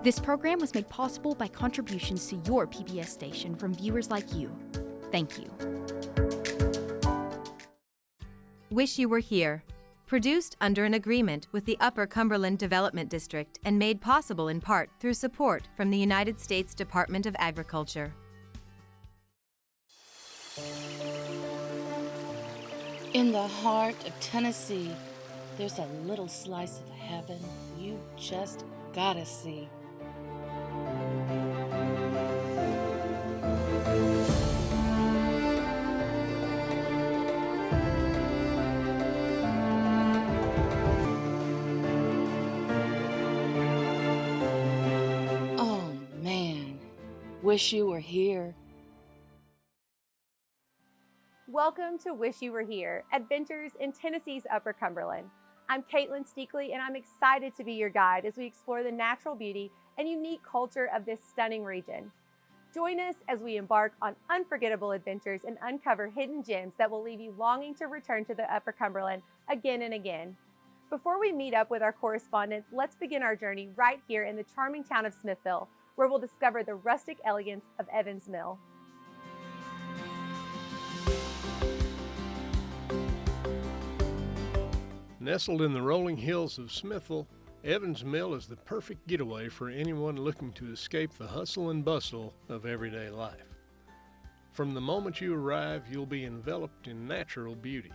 This program was made possible by contributions to your PBS station from viewers like you. Thank you. Wish You Were Here. Produced under an agreement with the Upper Cumberland Development District and made possible in part through support from the United States Department of Agriculture. In the heart of Tennessee, there's a little slice of heaven you just gotta see. Oh man, wish you were here. Welcome to Wish You Were Here, Adventures in Tennessee's Upper Cumberland. I'm Katelyn Steakley, and I'm excited to be your guide as we explore the natural beauty and unique culture of this stunning region. Join us as we embark on unforgettable adventures and uncover hidden gems that will leave you longing to return to the Upper Cumberland again and again. Before we meet up with our correspondents, let's begin our journey right here in the charming town of Smithville, where we'll discover the rustic elegance of Evins Mill. Nestled in the rolling hills of Smithville, Evins Mill is the perfect getaway for anyone looking to escape the hustle and bustle of everyday life. From the moment you arrive, you'll be enveloped in natural beauty.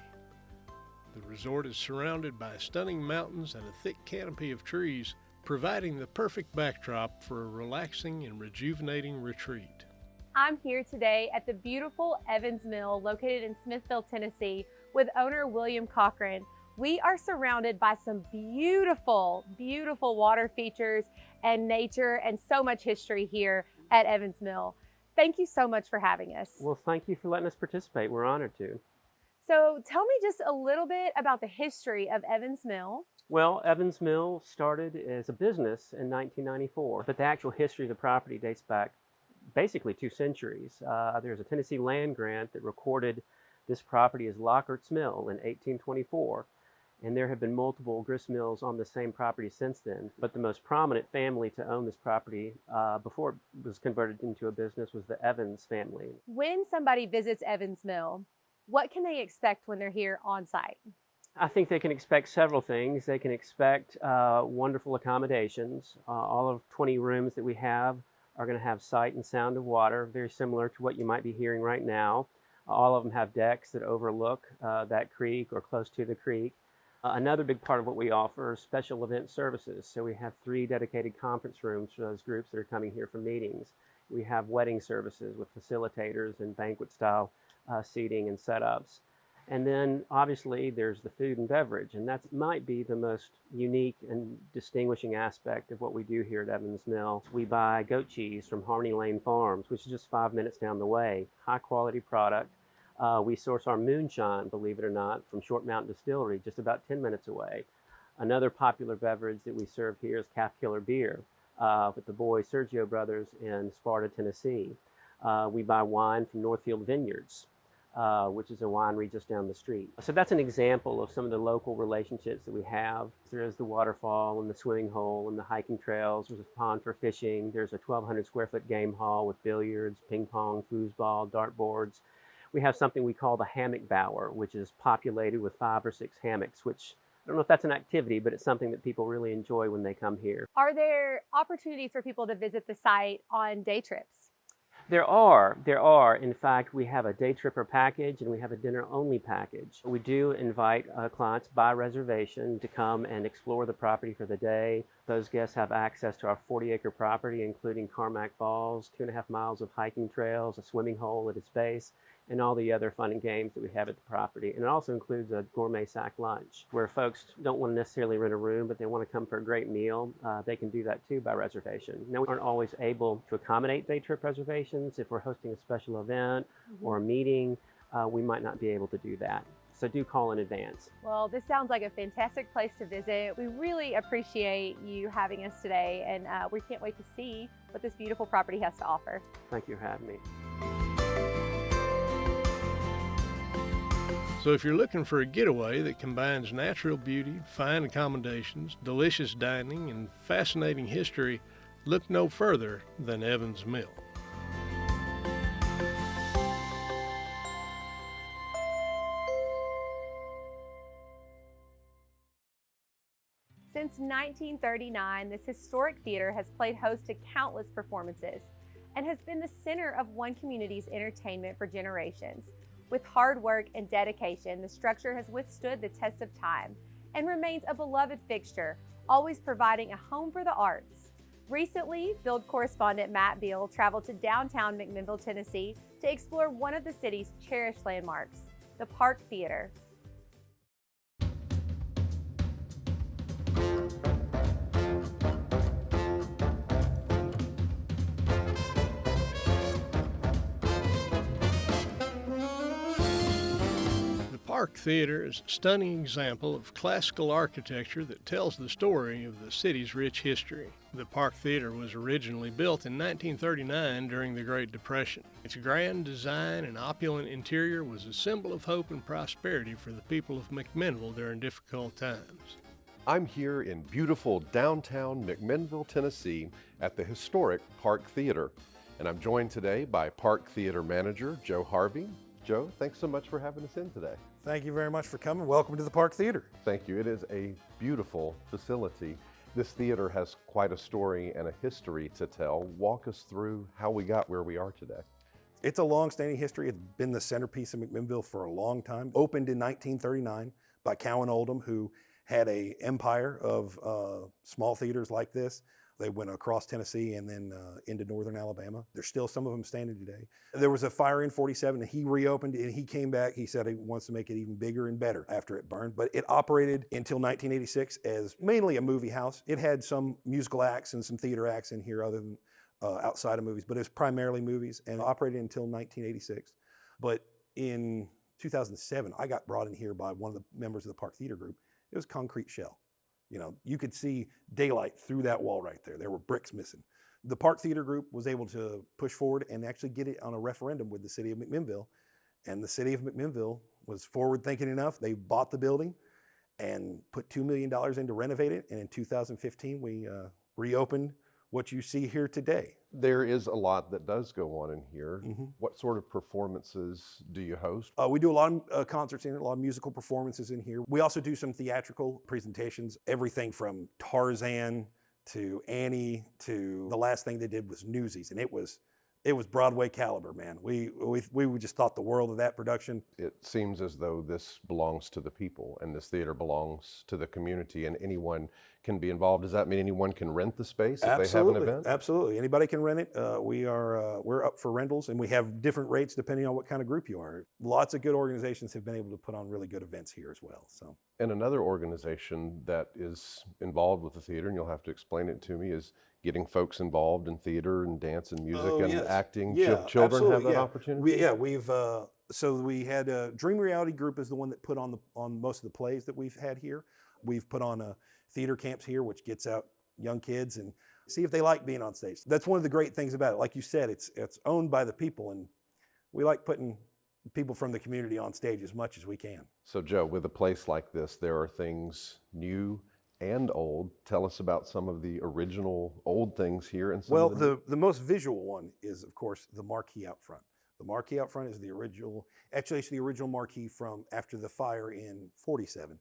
The resort is surrounded by stunning mountains and a thick canopy of trees, providing the perfect backdrop for a relaxing and rejuvenating retreat. I'm here today at the beautiful Evins Mill located in Smithville, Tennessee, with owner William Cochran. We are surrounded by some beautiful, beautiful water features and nature and so much history here at Evins Mill. Thank you so much for having us. Well, thank you for letting us participate. We're honored to. So tell me just a little bit about the history of Evins Mill. Well, Evins Mill started as a business in 1994, but the actual history of the property dates back basically 2 centuries. There's a Tennessee land grant that recorded this property as Lockhart's Mill in 1824. And there have been multiple grist mills on the same property since then. But the most prominent family to own this property before it was converted into a business was the Evins family. When somebody visits Evins Mill, what can they expect when they're here on site? I think they can expect several things. They can expect wonderful accommodations. All of 20 rooms that we have are going to have sight and sound of water, very similar to what you might be hearing right now. All of them have decks that overlook that creek or close to the creek. Another big part of what we offer is special event services. So we have 3 dedicated conference rooms for those groups that are coming here for meetings. We have wedding services with facilitators and banquet style seating and setups. And then obviously there's the food and beverage, and that might be the most unique and distinguishing aspect of what we do here at Evins Mill. We buy goat cheese from Harmony Lane Farms, which is just 5 minutes down the way. High quality product. We source our moonshine, believe it or not, from Short Mountain Distillery, just about 10 minutes away. Another popular beverage that we serve here is Calf Killer beer with the boys Sergio Brothers in Sparta, Tennessee. We buy wine from Northfield Vineyards, which is a winery just down the street. So that's an example of some of the local relationships that we have. There is the waterfall and the swimming hole and the hiking trails. There's a pond for fishing. There's a 1,200 square foot game hall with billiards, ping pong, foosball, dartboards. We have something we call the hammock bower, which is populated with 5 or 6 hammocks, which I don't know if that's an activity, but it's something that people really enjoy when they come here. Are there opportunities for people to visit the site on day trips? There are. In fact, we have a day tripper package and we have a dinner only package. We do invite clients by reservation to come and explore the property for the day. Those guests have access to our 40-acre property, including Carmack Falls, 2.5 miles of hiking trails, a swimming hole at its base, and all the other fun and games that we have at the property. And it also includes a gourmet sack lunch, where folks don't want to necessarily rent a room, but they want to come for a great meal. They can do that too by reservation. Now, we aren't always able to accommodate day trip reservations. If we're hosting a special event or a meeting, we might not be able to do that. So do call in advance. Well, this sounds like a fantastic place to visit. We really appreciate you having us today, and we can't wait to see what this beautiful property has to offer. Thank you for having me. So if you're looking for a getaway that combines natural beauty, fine accommodations, delicious dining, and fascinating history, Look no further than Evins Mill. Since 1939, this historic theater has played host to countless performances and has been the center of one community's entertainment for generations. With hard work and dedication, the structure has withstood the test of time and remains a beloved fixture, always providing a home for the arts. Recently, field correspondent Matt Beal traveled to downtown McMinnville, Tennessee to explore one of the city's cherished landmarks, the Park Theater. The Park Theater is a stunning example of classical architecture that tells the story of the city's rich history. The Park Theater was originally built in 1939 during the Great Depression. Its grand design and opulent interior was a symbol of hope and prosperity for the people of McMinnville during difficult times. I'm here in beautiful downtown McMinnville, Tennessee at the historic Park Theater. And I'm joined today by Park Theater Manager Joe Harvey. Joe, thanks so much for having us in today. Thank you very much for coming. Welcome to the Park Theater. Thank you. It is a beautiful facility. This theater has quite a story and a history to tell. Walk us through how we got where we are today. It's a long-standing history. It's been the centerpiece of McMinnville for a long time. Opened in 1939 by Cowan Oldham, who had an empire of small theaters like this. They went across Tennessee and then into northern Alabama. There's still some of them standing today. There was a fire in '47 and he reopened and he came back. He said he wants to make it even bigger and better after it burned. But it operated until 1986 as mainly a movie house. It had some musical acts and some theater acts in here other than outside of movies, but it was primarily movies and operated until 1986. But in 2007, I got brought in here by one of the members of the Park Theater Group. It was concrete shell. You know, you could see daylight through that wall right there. There were bricks missing. The Park Theater Group was able to push forward and actually get it on a referendum with the city of McMinnville. And the city of McMinnville was forward thinking enough. They bought the building and put $2 million in to renovate it. And in 2015, we reopened what you see here today. There is a lot that does go on in here. Mm-hmm. What sort of performances do you host? We do a lot of concerts in here, a lot of musical performances in here. We also do some theatrical presentations, everything from Tarzan to Annie to the last thing they did was Newsies, and it was Broadway caliber, man. We just thought the world of that production. It seems as though this belongs to the people and this theater belongs to the community and anyone can be involved. Does that mean anyone can rent the space if they have an event? Absolutely. Anybody can rent it. We're up for rentals and we have different rates depending on what kind of group you are. Lots of good organizations have been able to put on really good events here as well. So. And another organization that is involved with the theater, and you'll have to explain it to me, is getting folks involved in theater and dance and music and acting. Yeah, children have that yeah. opportunity? So we had a Dream Reality Group is the one that put on most of the plays that we've had here. We've put on a theater camps here, which gets out young kids and see if they like being on stage. That's one of the great things about it. Like you said, it's owned by the people, and we like putting people from the community on stage as much as we can. So Joe, with a place like this, there are things new and old. Tell us about some of the original old things here. And some the most visual one is, of course, the marquee out front. The marquee out front is the original, actually it's the original marquee from after the fire in '47.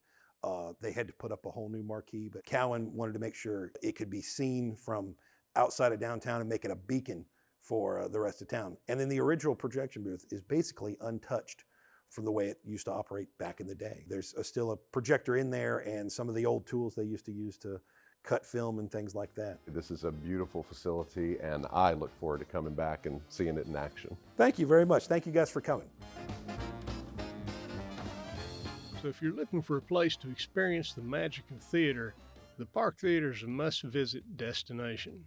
They had to put up a whole new marquee, but Cowan wanted to make sure it could be seen from outside of downtown and make it a beacon for the rest of town. And then the original projection booth is basically untouched from the way it used to operate back in the day. There's still a projector in there and some of the old tools they used to use to cut film and things like that. This is a beautiful facility and I look forward to coming back and seeing it in action. Thank you very much. Thank you guys for coming. So if you're looking for a place to experience the magic of theater, the Park Theater is a must-visit destination.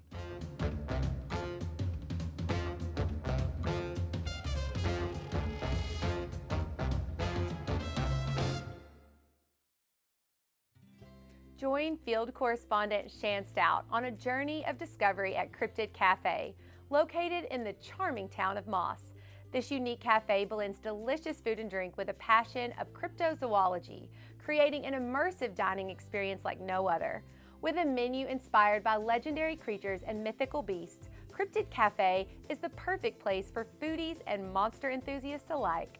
Join field correspondent Shan Stout on a journey of discovery at Cryptid Cafe, located in the charming town of Moss. This unique cafe blends delicious food and drink with a passion of cryptozoology, creating an immersive dining experience like no other. With a menu inspired by legendary creatures and mythical beasts, Cryptid Cafe is the perfect place for foodies and monster enthusiasts alike.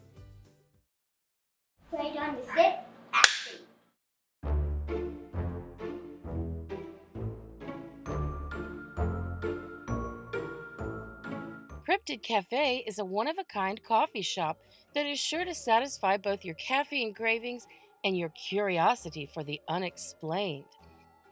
Right on the zip, action. Cryptid Cafe is a one-of-a-kind coffee shop that is sure to satisfy both your caffeine cravings and your curiosity for the unexplained.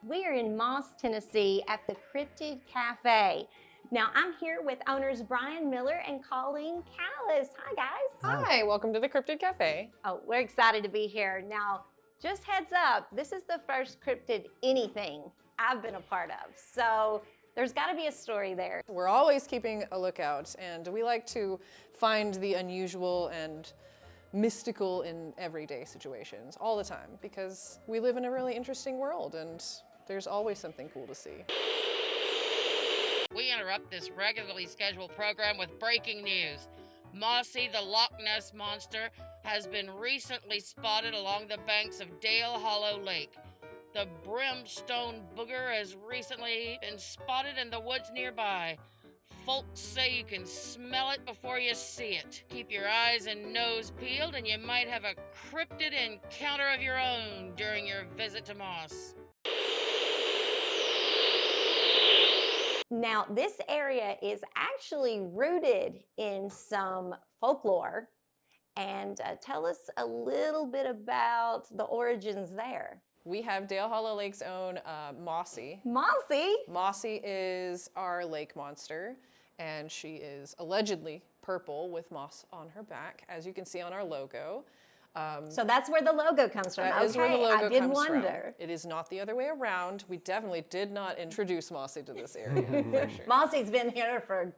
We are in Moss, Tennessee at the Cryptid Cafe. Now I'm here with owners Brian Miller and Colleen Callis. Hi guys. Hi, welcome to the Cryptid Cafe. Oh, we're excited to be here. Now, just heads up, this is the first cryptid anything I've been a part of. So there's got to be a story there. We're always keeping a lookout, and we like to find the unusual and mystical in everyday situations all the time, because we live in a really interesting world and there's always something cool to see. We interrupt this regularly scheduled program with breaking news. Mossy the Loch Ness Monster has been recently spotted along the banks of Dale Hollow Lake. The brimstone booger has recently been spotted in the woods nearby. Folks say you can smell it before you see it. Keep your eyes and nose peeled and you might have a cryptid encounter of your own during your visit to Moss. Now, this area is actually rooted in some folklore. And tell us a little bit about the origins there. We have Dale Hollow Lake's own Mossy. Mossy? Mossy is our lake monster, and she is allegedly purple with moss on her back, as you can see on our logo. So that's where the logo comes from. That is where the logo I did comes wonder. From. It is not the other way around. We definitely did not introduce Mossy to this area, for sure. Mossy's been here for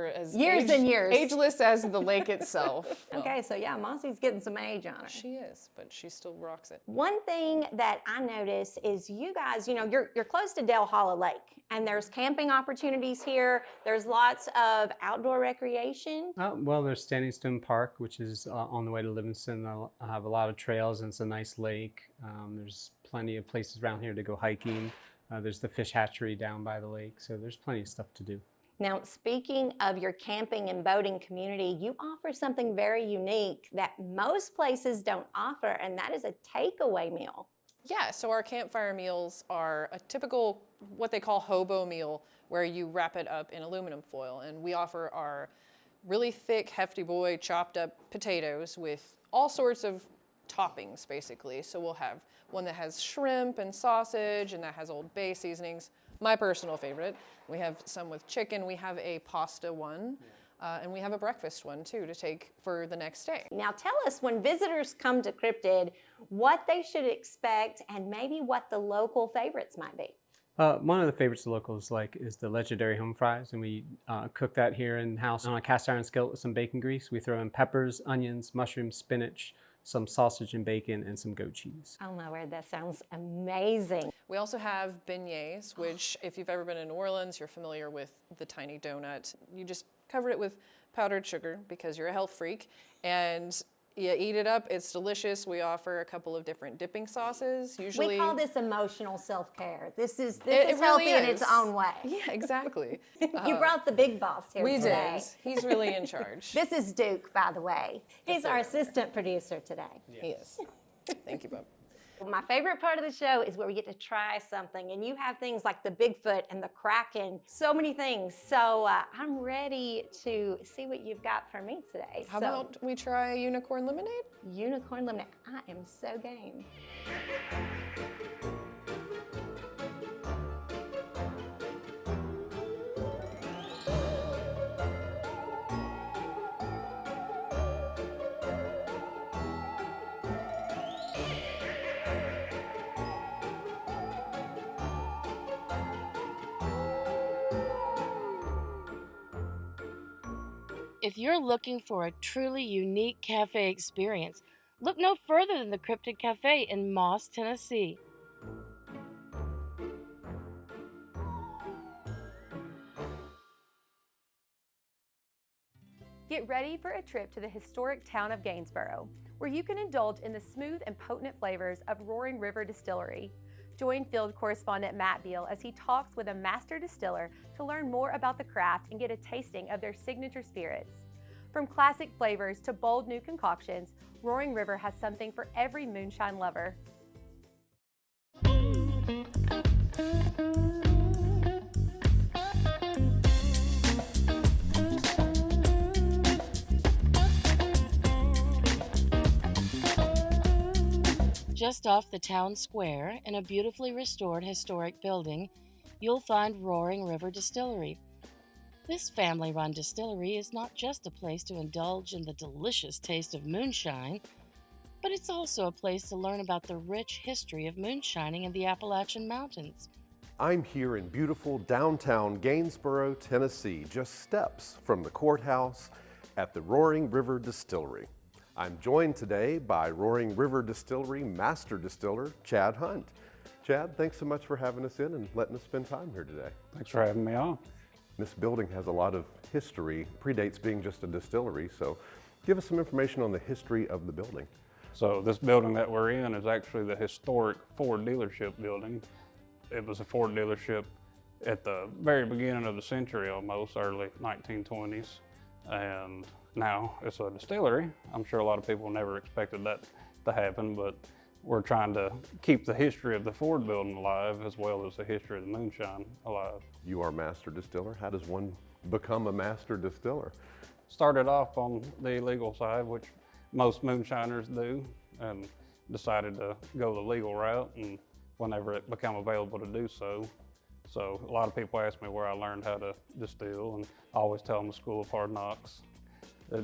as years and years. Ageless as the lake itself. Well, okay, so yeah, Mossy's getting some age on her. she is, but she still rocks it. One thing that I notice is you guys, you're close to Dale Hollow Lake, and there's camping opportunities here. There's lots of outdoor recreation. Well, there's Standing Stone Park, which is on the way to Livingston. They'll have a lot of trails, and it's a nice lake. There's plenty of places around here to go hiking. There's the fish hatchery down by the lake, so there's plenty of stuff to do. Now, speaking of your camping and boating community, you offer something very unique that most places don't offer, and that is a takeaway meal. Yeah, so our campfire meals are a typical, what they call hobo meal, where you wrap it up in aluminum foil. And we offer our really thick, hefty boy chopped up potatoes with all sorts of toppings, basically. So we'll have one that has shrimp and sausage, and that has Old Bay seasonings. My personal favorite. We have some with chicken. We have a pasta one, and we have a breakfast one too to take for the next day. Now tell us, when visitors come to Cryptid, what they should expect and maybe what the local favorites might be. One of the favorites the locals like is the legendary home fries, and we cook that here in-house on a cast iron skillet with some bacon grease. We throw in peppers, onions, mushrooms, spinach, some sausage and bacon, and some goat cheese. Oh my word, that sounds amazing. We also have beignets, which if you've ever been in New Orleans, you're familiar with the tiny donut. You just cover it with powdered sugar because you're a health freak, and you eat it up. It's delicious. We offer a couple of different dipping sauces. Usually, we call this emotional self-care. This is it healthy really in its own way. Yeah, exactly. You brought the big boss here today. We did. He's really in charge. This is Duke, by the way. He's our assistant producer today. Yeah. He is. Thank you, Bob. My favorite part of the show is where we get to try something, and you have things like the Bigfoot and the Kraken, so many things. So I'm ready to see what you've got for me today. How about we try unicorn lemonade? Unicorn lemonade. I am so game. If you're looking for a truly unique cafe experience, look no further than the Cryptid Cafe in Moss, Tennessee. Get ready for a trip to the historic town of Gainesboro, where you can indulge in the smooth and potent flavors of Roaring River Distillery. Join field correspondent Matt Beal as he talks with a master distiller to learn more about the craft and get a tasting of their signature spirits. From classic flavors to bold new concoctions, Roaring River has something for every moonshine lover. Just off the town square, in a beautifully restored historic building, you'll find Roaring River Distillery. This family-run distillery is not just a place to indulge in the delicious taste of moonshine, but it's also a place to learn about the rich history of moonshining in the Appalachian Mountains. I'm here in beautiful downtown Gainesboro, Tennessee, just steps from the courthouse at the Roaring River Distillery. I'm joined today by Roaring River Distillery Master Distiller, Chad Hunt. Chad, thanks so much for having us in and letting us spend time here today. Thanks for having me on. This building has a lot of history, predates being just a distillery, so give us some information on the history of the building. So this building that we're in is actually the historic Ford dealership building. It was a Ford dealership at the very beginning of the century, almost early 1920s. And now it's a distillery. I'm sure a lot of people never expected that to happen, but we're trying to keep the history of the Ford building alive as well as the history of the moonshine alive. You are master distiller. How does one become a master distiller? Started off on the illegal side, which most moonshiners do, and decided to go the legal route, and whenever it became available to do so. So a lot of people ask me where I learned how to distill, and I always tell them the School of Hard Knocks.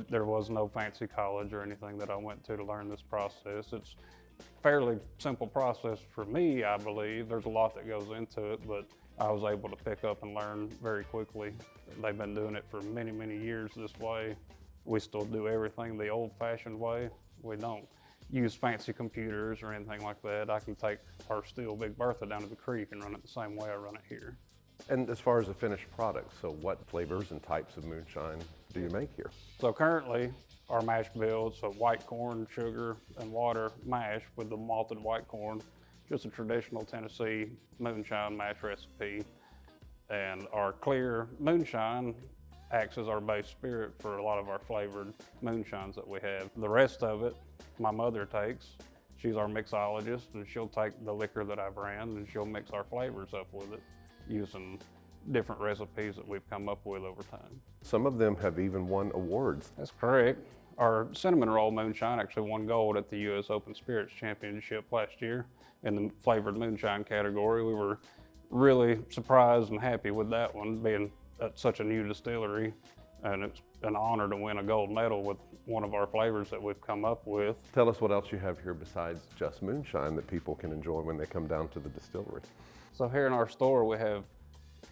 There was no fancy college or anything that I went to learn this process. It's a fairly simple process for me, I believe. There's a lot that goes into it, but I was able to pick up and learn very quickly. They've been doing it for many, many years this way. We still do everything the old-fashioned way. We don't use fancy computers or anything like that. I can take our steel Big Bertha down to the creek and run it the same way I run it here. And as far as the finished product, so what flavors and types of moonshine do you make here? So currently, our mash bill, so white corn, sugar, and water mash with the malted white corn, just a traditional Tennessee moonshine mash recipe. And our clear moonshine acts as our base spirit for a lot of our flavored moonshines that we have. The rest of it, my mother takes. She's our mixologist, and she'll take the liquor that I've ran and she'll mix our flavors up with it using different recipes that we've come up with over time. Some of them have even won awards. That's correct. Our cinnamon roll moonshine actually won gold at the U.S. Open Spirits Championship last year in the flavored moonshine category. We were really surprised and happy with that one, being at such a new distillery, and it's an honor to win a gold medal with one of our flavors that we've come up with. Tell us what else you have here besides just moonshine that people can enjoy when they come down to the distillery. So here in our store we have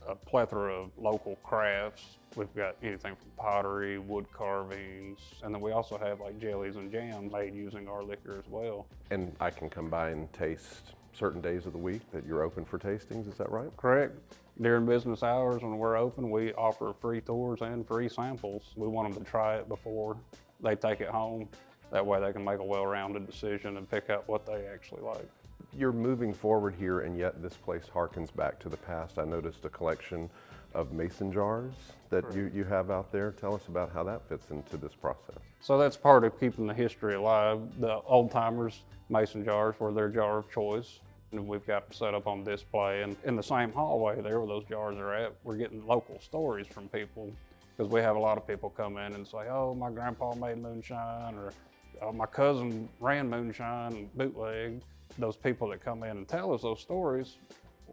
a plethora of local crafts. We've got anything from pottery, wood carvings, and then we also have like jellies and jams made using our liquor as well. And I can come by and taste certain days of the week that you're open for tastings, is that right? Correct. During business hours when we're open, we offer free tours and free samples. We want them to try it before they take it home. That way they can make a well-rounded decision and pick out what they actually like. You're moving forward here, and yet this place harkens back to the past. I noticed a collection of mason jars that you have out there. Tell us about how that fits into this process. So that's part of keeping the history alive. The old timers, mason jars were their jar of choice. And we've got set up on display, and in the same hallway there where those jars are at, we're getting local stories from people, because we have a lot of people come in and say, oh, my grandpa made moonshine, or my cousin ran moonshine bootleg. Those people that come in and tell us those stories,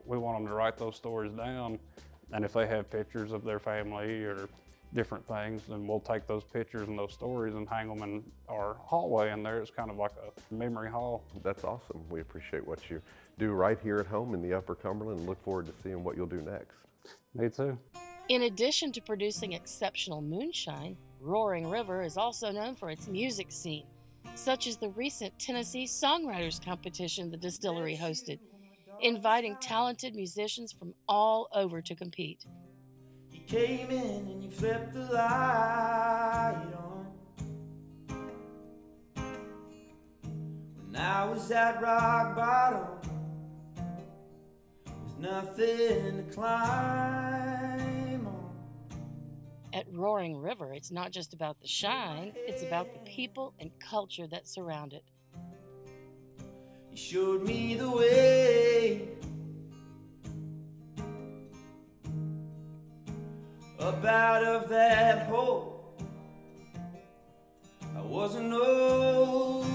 we want them to write those stories down, and if they have pictures of their family or different things, then we'll take those pictures and those stories and hang them in our hallway in there. It's kind of like a memory hall. That's awesome. We appreciate what you do right here at home in the Upper Cumberland and look forward to seeing what you'll do next. Me too. In addition to producing exceptional moonshine, Roaring River is also known for its music scene, such as the recent Tennessee Songwriters Competition the distillery hosted, inviting talented musicians from all over to compete. You came in and you flipped the light on. When I was at rock bottom, nothing to climb on. At Roaring River, it's not just about the shine, it's about the people and culture that surround it. You showed me the way up out of that hole. I wasn't okay.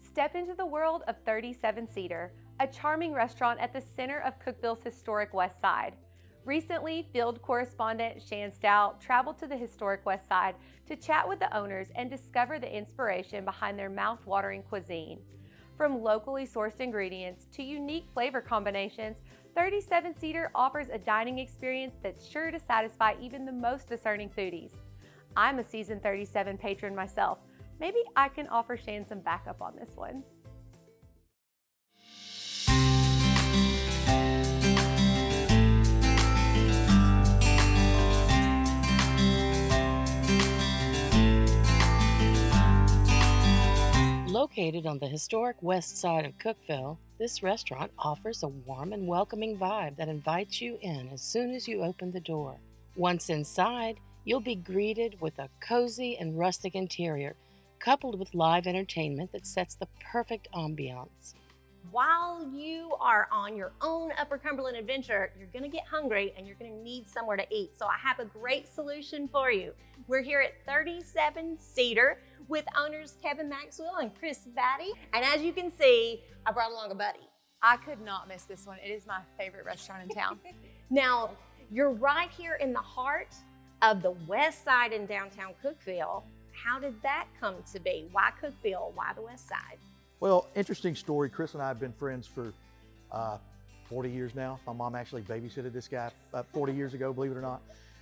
Step into the world of 37 Cedar, a charming restaurant at the center of Cookeville's historic West Side. Recently, field correspondent Shan Stout traveled to the historic West Side to chat with the owners and discover the inspiration behind their mouth-watering cuisine. From locally sourced ingredients to unique flavor combinations, 37 Cedar offers a dining experience that's sure to satisfy even the most discerning foodies. I'm a seasoned 37 patron myself. Maybe I can offer Shan some backup on this one. Located on the historic west side of Cookeville, this restaurant offers a warm and welcoming vibe that invites you in as soon as you open the door. Once inside, you'll be greeted with a cozy and rustic interior, coupled with live entertainment that sets the perfect ambiance. While you are on your own Upper Cumberland adventure, you're gonna get hungry and you're gonna need somewhere to eat. So I have a great solution for you. We're here at 37 Cedar with owners Kevin Maxwell and Chris Batty. And as you can see, I brought along a buddy. I could not miss this one. It is my favorite restaurant in town. Now, you're right here in the heart of the west side in downtown Cookeville. How did that come to be? Why Cookeville? Why the west side? Well, interesting story. Chris and I have been friends for 40 years now. My mom actually babysitted this guy 40 years ago, believe it or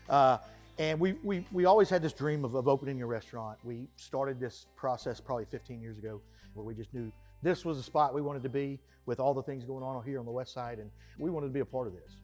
not. And we always had this dream of opening a restaurant. We started this process probably 15 years ago, where we just knew this was the spot we wanted to be with all the things going on here on the west side, and we wanted to be a part of this.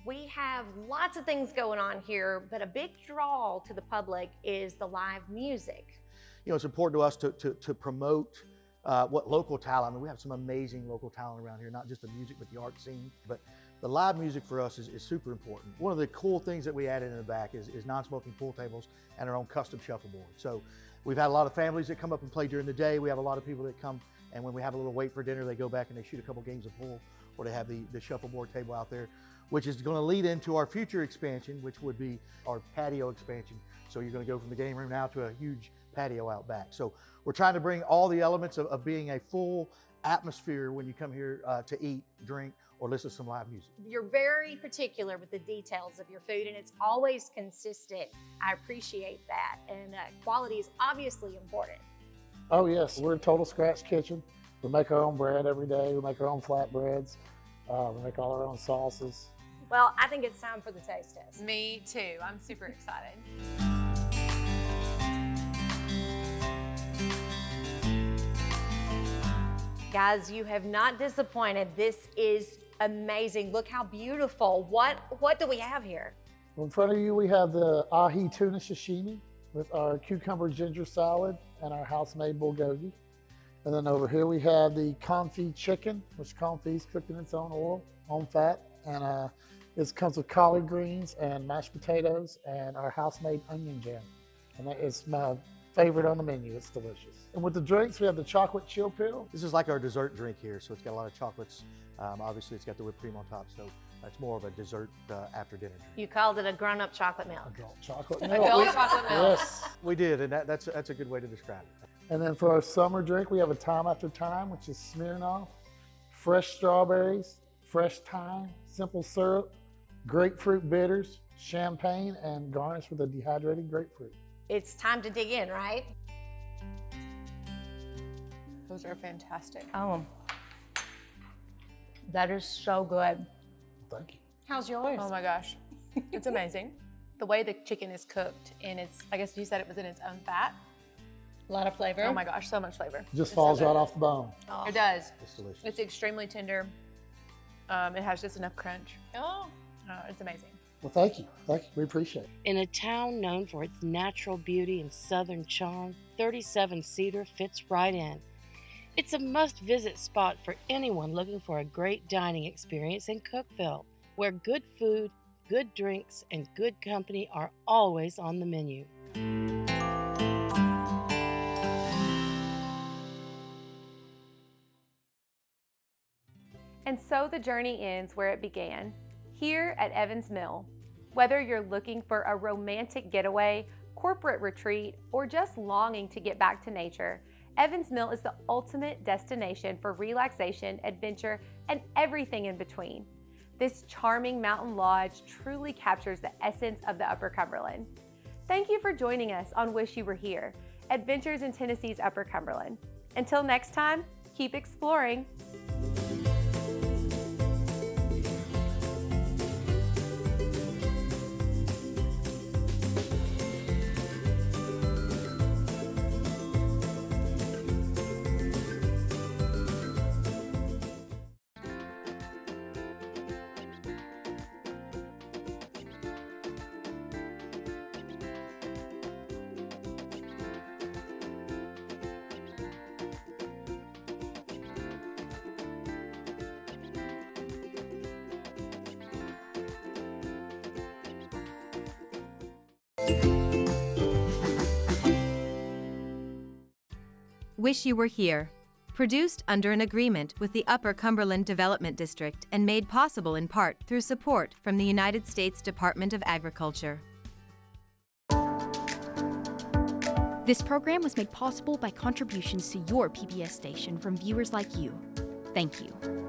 We have lots of things going on here, but a big draw to the public is the live music. You know, it's important to us to promote what local talent. I mean, we have some amazing local talent around here, not just the music, but the art scene. But the live music for us is super important. One of the cool things that we added in the back is non-smoking pool tables and our own custom shuffleboard. So we've had a lot of families that come up and play during the day. We have a lot of people that come, and when we have a little wait for dinner, they go back and they shoot a couple games of pool, or they have the shuffleboard table out there, which is going to lead into our future expansion, which would be our patio expansion. So you're going to go from the game room now to a huge patio out back. So we're trying to bring all the elements of being a full atmosphere when you come here to eat, drink, or listen to some live music. You're very particular with the details of your food, and it's always consistent. I appreciate that, and quality is obviously important. Oh yes, we're a total scratch kitchen. We make our own bread every day. We make our own flatbreads. We make all our own sauces. Well, I think it's time for the taste test. Me too. I'm super excited. Guys, you have not disappointed. This is amazing. Look how beautiful. What do we have here? In front of you, we have the ahi tuna sashimi with our cucumber ginger salad and our house-made bulgogi. And then over here we have the confit chicken, which confit is cooked in its own oil, own fat. And it comes with collard greens and mashed potatoes and our house-made onion jam. And that is my favorite on the menu. It's delicious. And with the drinks, we have the chocolate chill pill. This is like our dessert drink here, so it's got a lot of chocolates. Obviously, it's got the whipped cream on top, so it's more of a dessert after dinner drink. You called it a grown-up chocolate milk. Adult chocolate milk. Adult chocolate milk. Yes. We did, and that's a good way to describe it. And then for our summer drink, we have a Time After Time, which is Smirnoff, fresh strawberries, fresh thyme, simple syrup, grapefruit bitters, champagne, and garnished with a dehydrated grapefruit. It's time to dig in, right? Those are fantastic. Oh, that is so good. Thank you. How's yours? Oh my gosh, it's amazing. The way the chicken is cooked, and I guess you said it was in its own fat. A lot of flavor. Oh my gosh, so much flavor. It just falls right off the bone. Oh. It does. It's delicious. It's extremely tender. It has just enough crunch. It's amazing. Well, thank you. Thank you. We appreciate it. In a town known for its natural beauty and southern charm, 37 Cedar fits right in. It's a must-visit spot for anyone looking for a great dining experience in Cookeville, where good food, good drinks, and good company are always on the menu. And so the journey ends where it began, here at Evins Mill. Whether you're looking for a romantic getaway, corporate retreat, or just longing to get back to nature, Evins Mill is the ultimate destination for relaxation, adventure, and everything in between. This charming mountain lodge truly captures the essence of the Upper Cumberland. Thank you for joining us on Wish You Were Here, Adventures in Tennessee's Upper Cumberland. Until next time, keep exploring. Wish You Were Here. Produced under an agreement with the Upper Cumberland Development District and made possible in part through support from the United States Department of Agriculture. This program was made possible by contributions to your PBS station from viewers like you. Thank you.